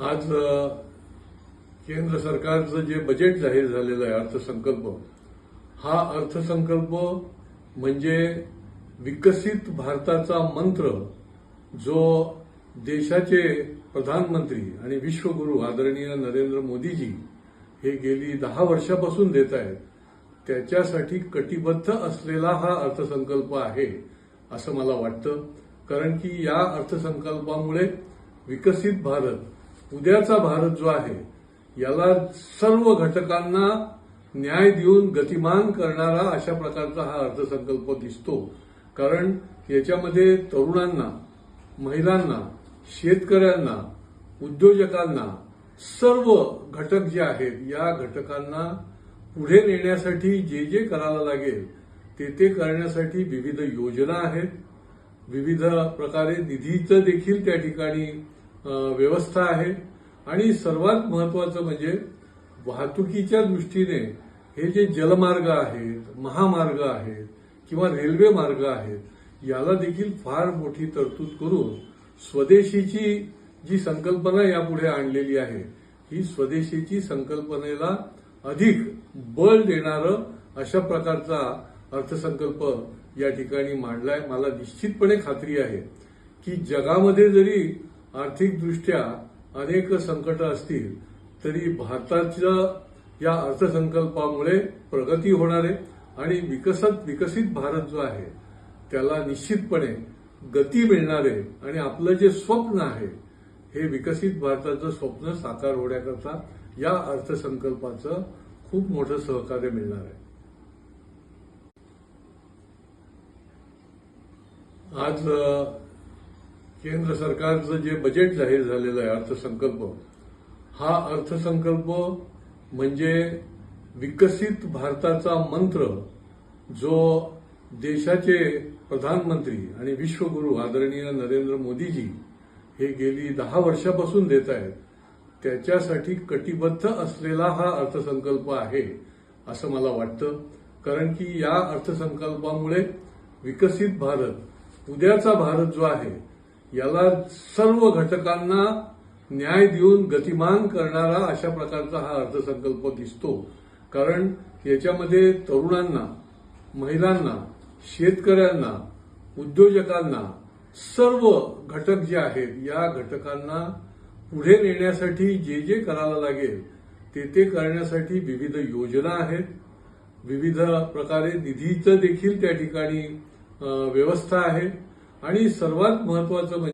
आज केंद्र सरकारचं जे बजेट जाहीर झालेलं आहे अर्थसंकल्प, हा अर्थसंकल्प म्हणजे विकसित भारताचा मंत्र जो देशाचे प्रधानमंत्री आणि विश्वगुरू आदरणीय नरेंद्र मोदीजी हे गेली 10 वर्षापासून देत आहेत, त्याच्यासाठी कटिबद्ध असलेला हा अर्थसंकल्प आहे असं मला वाटतं. कारण की या अर्थसंकल्पामुळे विकसित भारत, उद्याचा भारत जो आहे, याला सर्व घटकांना न्याय देऊन गतिमान करणारा अशा प्रकारचा हा अर्थसंकल्प दिसतो. कारण याच्यामध्ये तरुणांना, महिलांना, शेतकऱ्यांना, उद्योजकांना, सर्व घटक जे आहेत या घटकांना पुढे नेण्यासाठी जे जे करायला लागेल ते करण्यासाठी विविध योजना आहेत. विविध प्रकारे निधीचं देखील त्या ठिकाणी व्यवस्था आहे. आणि सर्वात महत्वाचं म्हणजे वाहतुकीच्या दृष्टीने हे जे जलमार्ग आहेत, महामार्ग आहेत किंवा रेल्वे मार्ग आहेत, याला देखील फार मोठी तरतूद करून स्वदेशीची जी संकल्पना यापुढे आणलेली आहे, ही स्वदेशीची संकल्पनेला अधिक बळ देणारं अशा प्रकारचा अर्थसंकल्प या ठिकाणी मांडलाय. मला निश्चितपणे खात्री आहे की जगामध्ये जरी आर्थिकदृष्ट्या अनेक संकट असतील तरी भारताच्या या अर्थसंकल्पामुळे प्रगती होणार आहे आणि विकसित भारत जो आहे त्याला निश्चितपणे गती मिळणार आहे. आणि आपलं जे स्वप्न आहे, हे विकसित भारताचं स्वप्न साकार होण्याकरता या अर्थसंकल्पाचं खूप मोठं सहकार्य मिळणार आहे. आज केंद्र सरकारचं जे बजेट जाहीर झालेलं आहे अर्थसंकल्प, हा अर्थसंकल्प म्हणजे विकसित भारताचा मंत्र जो देशाचे प्रधानमंत्री आणि विश्वगुरू आदरणीय नरेंद्र मोदीजी हे गेली 10 वर्षापासून देत आहेत, त्याच्यासाठी कटिबद्ध असलेला हा अर्थसंकल्प आहे असं मला वाटतं. कारण की या अर्थसंकल्पामुळे विकसित भारत, उद्याचा भारत जो आहे, याला सर्व घटकांना न्याय देऊन गतिमान करणारा अशा प्रकारचा हा अर्थसंकल्प दिसतो. कारण याच्यामध्ये तरुणांना, महिलांना, शेतकऱ्यांना, उद्योजकांना, सर्व घटक जे आहेत या घटकांना पुढे नेण्यासाठी जे जे करायला लागेल ते करण्यासाठी विविध योजना आहेत. विविध प्रकारे निधीचं देखील त्या ठिकाणी व्यवस्था आहे. आणि सर्वात महत्वाचं म्हणजे